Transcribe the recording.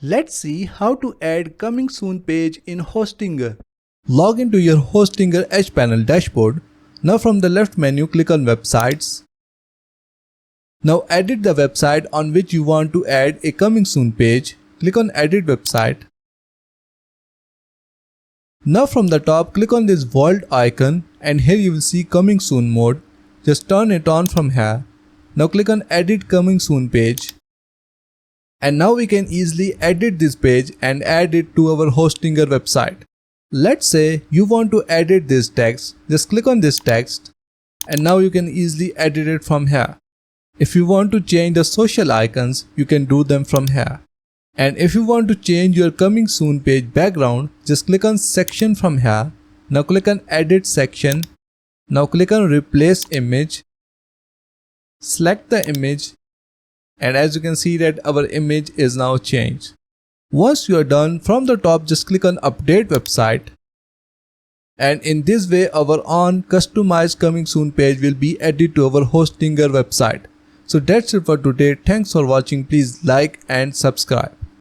Let's see how to add coming soon page in Hostinger. Log into your Hostinger Edge panel dashboard. Now from the left menu click on websites. Now edit the website on which you want to add a coming soon page. Click on edit website. Now from the top click on this vault icon and here you will see coming soon mode. Just turn it on from here. Now click on edit coming soon page. And now we can easily edit this page and add it to our Hostinger website. Let's say you want to edit this text, just click on this text and now you can easily edit it from here. If you want to change the social icons, you can do them from here. And if you want to change your coming soon page background, just click on section from here. Now click on edit section. Now click on replace image. Select the image. And as you can see that our image is now changed. Once you are done, from the top just click on update website. And in this way our own customized coming soon page will be added to our Hostinger website. So that's it for today. Thanks for watching. Please like and subscribe.